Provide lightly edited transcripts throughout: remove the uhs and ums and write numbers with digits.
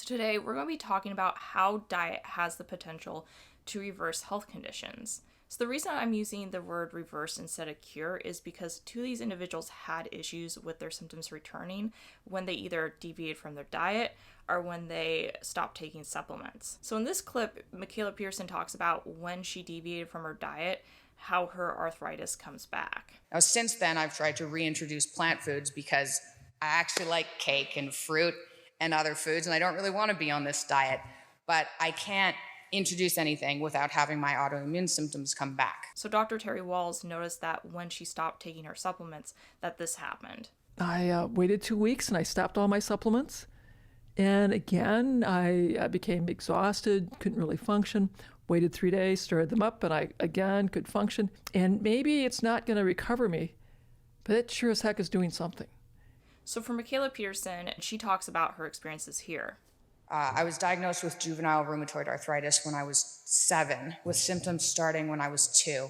So today we're going to be talking about how diet has the potential to reverse health conditions. So the reason I'm using the word reverse instead of cure is because two of these individuals had issues with their symptoms returning when they either deviated from their diet or when they stopped taking supplements. So in this clip, Mikhaila Peterson talks about when she deviated from her diet, how her arthritis comes back. Now, since then, I've tried to reintroduce plant foods because I actually like cake and fruit and other foods, and I don't really want to be on this diet, but I can't introduce anything without having my autoimmune symptoms come back. So Dr. Terry Wahls noticed that when she stopped taking her supplements, that this happened. I waited 2 weeks and I stopped all my supplements. And again, I became exhausted, couldn't really function. Waited 3 days, started them up, and I again could function. And maybe it's not going to recover me, but it sure as heck is doing something. So for Mikhaila Peterson, she talks about her experiences here. I was diagnosed with juvenile rheumatoid arthritis when I was 7, with symptoms starting when I was 2.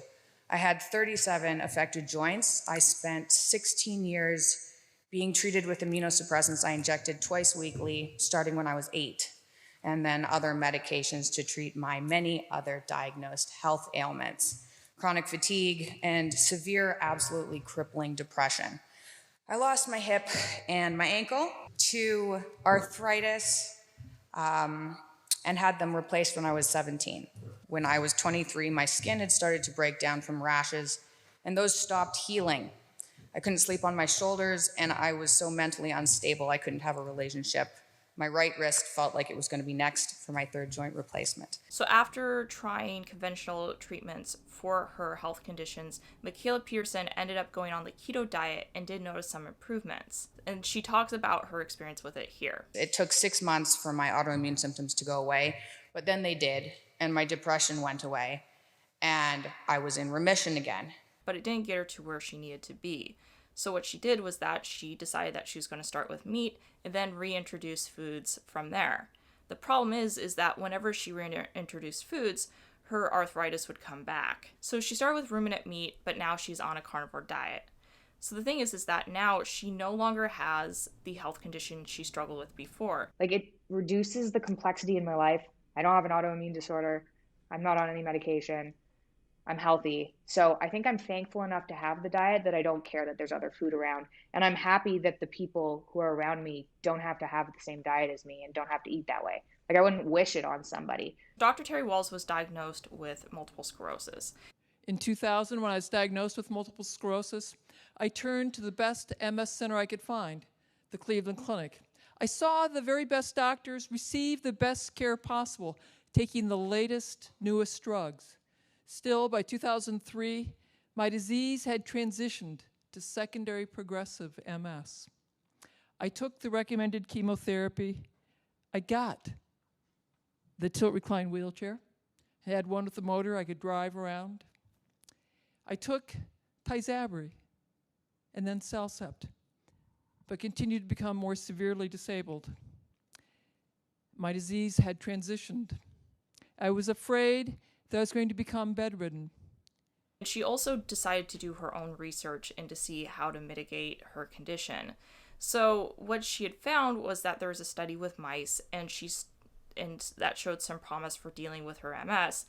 I had 37 affected joints. I spent 16 years being treated with immunosuppressants I injected twice weekly, starting when I was 8, and then other medications to treat my many other diagnosed health ailments, chronic fatigue, and severe, absolutely crippling depression. I lost my hip and my ankle to arthritis and had them replaced when I was 17. When I was 23, my skin had started to break down from rashes, and those stopped healing. I couldn't sleep on my shoulders, and I was so mentally unstable I couldn't have a relationship. My right wrist felt like it was going to be next for my 3rd joint replacement. So after trying conventional treatments for her health conditions, Mikhaila Peterson ended up going on the keto diet and did notice some improvements. And she talks about her experience with it here. It took 6 months for my autoimmune symptoms to go away, but then they did, and my depression went away, and I was in remission again. But it didn't get her to where she needed to be. So what she did was that she decided that she was going to start with meat and then reintroduce foods from there. The problem is that whenever she reintroduced foods, her arthritis would come back. So she started with ruminant meat, but now she's on a carnivore diet. So the thing is that now she no longer has the health condition she struggled with before. Like, it reduces the complexity in my life. I don't have an autoimmune disorder. I'm not on any medication. I'm healthy. So I think I'm thankful enough to have the diet that I don't care that there's other food around. And I'm happy that the people who are around me don't have to have the same diet as me and don't have to eat that way. Like, I wouldn't wish it on somebody. Dr. Terry Wahls was diagnosed with multiple sclerosis. In 2000, when I was diagnosed with multiple sclerosis, I turned to the best MS center I could find, the Cleveland Clinic. I saw the very best doctors receive the best care possible, taking the latest, newest drugs. Still, by 2003, my disease had transitioned to secondary progressive MS. I took the recommended chemotherapy. I got the tilt-recline wheelchair. I had one with a motor I could drive around. I took Tysabri and then Cellcept, but continued to become more severely disabled. My disease had transitioned. I was afraid that I was going to become bedridden. She also decided to do her own research and to see how to mitigate her condition. So what she had found was that there was a study with mice, and that showed some promise for dealing with her MS.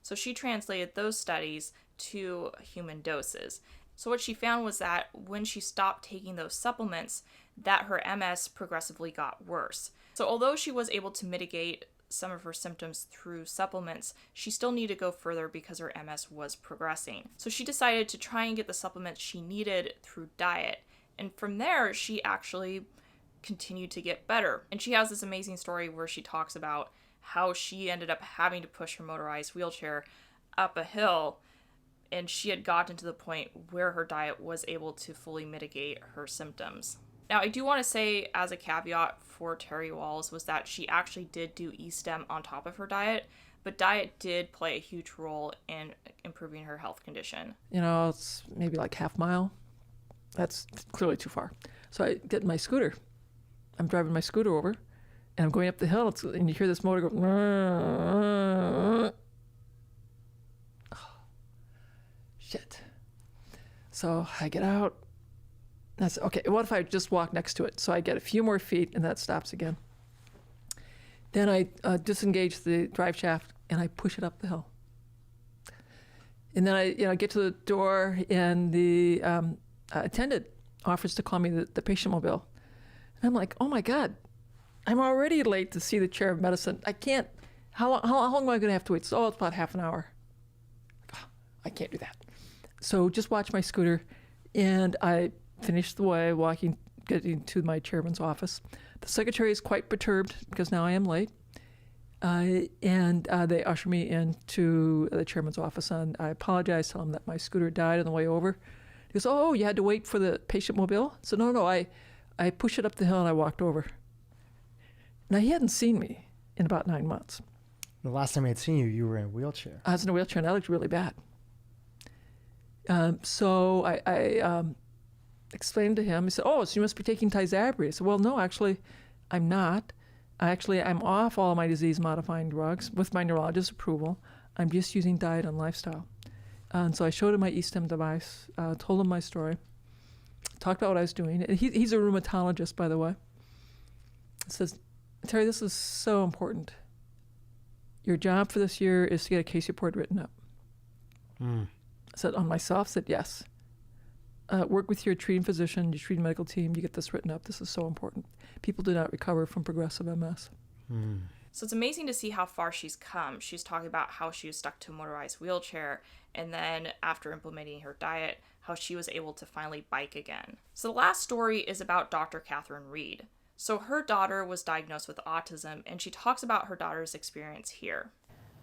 So she translated those studies to human doses. So what she found was that when she stopped taking those supplements, that her MS progressively got worse. So although she was able to mitigate some of her symptoms through supplements, she still needed to go further because her MS was progressing. So she decided to try and get the supplements she needed through diet. And from there, she actually continued to get better. And she has this amazing story where she talks about how she ended up having to push her motorized wheelchair up a hill, and she had gotten to the point where her diet was able to fully mitigate her symptoms. Now, I do want to say, as a caveat for Terry Wahls, was that she actually did do E-stem on top of her diet, but diet did play a huge role in improving her health condition. It's maybe like half mile. That's clearly too far. So I get my scooter. I'm driving my scooter over, and I'm going up the hill, and you hear this motor go, oh, shit. So I get out. I said, okay, what if I just walk next to it? So I get a few more feet, and that stops again. Then I disengage the drive shaft and I push it up the hill. And then I get to the door and the attendant offers to call me the patient mobile. And I'm like, oh my God, I'm already late to see the chair of medicine. I can't, how long am I going to have to wait? So, it's about half an hour. I can't do that. So just watch my scooter. And I finished the way getting to my chairman's office. The secretary is quite perturbed because now I am late. And they usher me into the chairman's office, and I apologize, tell him that my scooter died on the way over. He goes, oh, you had to wait for the patient mobile? So no, I pushed it up the hill and I walked over. Now, he hadn't seen me in about 9 months. The last time I had seen you, you were in a wheelchair. I was in a wheelchair, and that looked really bad. So I explained to him. He said, oh, so you must be taking Tysabri. I said, well, no, actually, I'm not. I'm off all of my disease-modifying drugs with my neurologist's approval. I'm just using diet and lifestyle. And so I showed him my eSTEM device, told him my story, talked about what I was doing. And he's a rheumatologist, by the way. He says, Terry, this is so important. Your job for this year is to get a case report written up. I said, on myself? I said, yes. Work with your treating physician, your treating medical team, you get this written up. This is so important. People do not recover from progressive MS. So it's amazing to see how far she's come. She's talking about how she was stuck to a motorized wheelchair, and then after implementing her diet, how she was able to finally bike again. So the last story is about Dr. Katherine Reid. So her daughter was diagnosed with autism, and she talks about her daughter's experience here.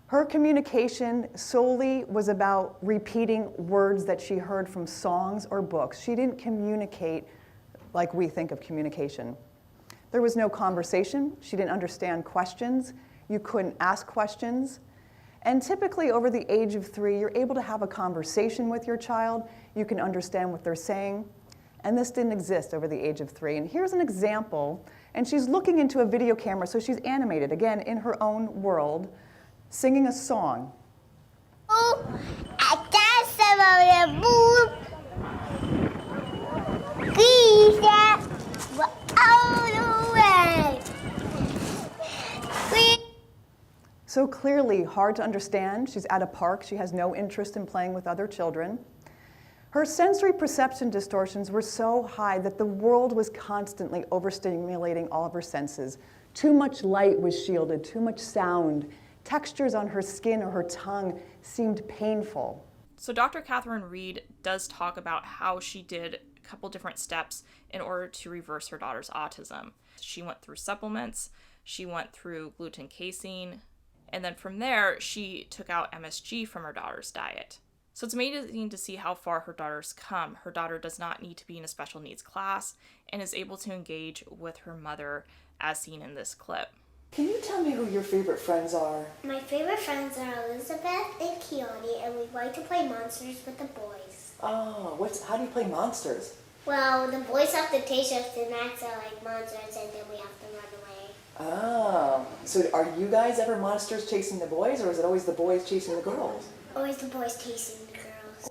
Her communication solely was about repeating words that she heard from songs or books. She didn't communicate like we think of communication. There was no conversation. She didn't understand questions. You couldn't ask questions. And typically over the age of 3, you're able to have a conversation with your child. You can understand what they're saying. And this didn't exist over the age of 3. And here's an example. And she's looking into a video camera, so she's animated, again, in her own world, singing a song. Oh, I got some of the boo. Please, all the way. So clearly hard to understand. She's at a park. She has no interest in playing with other children. Her sensory perception distortions were so high that the world was constantly overstimulating all of her senses. Too much light was shielded, too much sound. Textures on her skin or her tongue seemed painful. So Dr. Katherine Reid does talk about how she did a couple different steps in order to reverse her daughter's autism. She went through supplements, she went through gluten casein, and then from there, she took out MSG from her daughter's diet. So it's amazing to see how far her daughter's come. Her daughter does not need to be in a special needs class and is able to engage with her mother as seen in this clip. Can you tell me who your favorite friends are? My favorite friends are Elizabeth and Keone, and we like to play monsters with the boys. Oh, how do you play monsters? Well, the boys have to taste us and act like monsters, and then we have to run away. Oh, so are you guys ever monsters chasing the boys, or is it always the boys chasing the girls? Always the boys chasing the girls.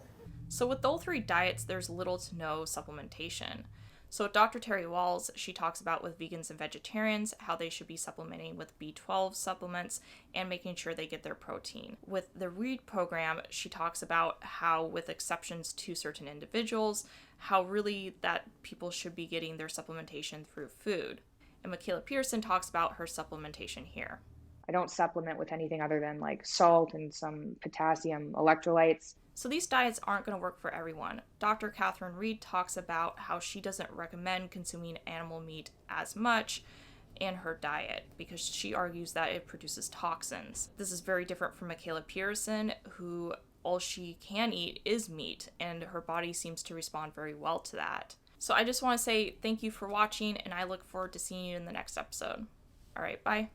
So with Dole3 diets, there's little to no supplementation. So with Dr. Terry Wahls, she talks about with vegans and vegetarians how they should be supplementing with B12 supplements and making sure they get their protein. With the Reid program, she talks about how with exceptions to certain individuals, how really that people should be getting their supplementation through food. And Mikhaila Peterson talks about her supplementation here. I don't supplement with anything other than like salt and some potassium electrolytes. So these diets aren't going to work for everyone. Dr. Katherine Reid talks about how she doesn't recommend consuming animal meat as much in her diet because she argues that it produces toxins. This is very different from Mikhaila Peterson, who all she can eat is meat, and her body seems to respond very well to that. So I just want to say thank you for watching, and I look forward to seeing you in the next episode. All right, bye.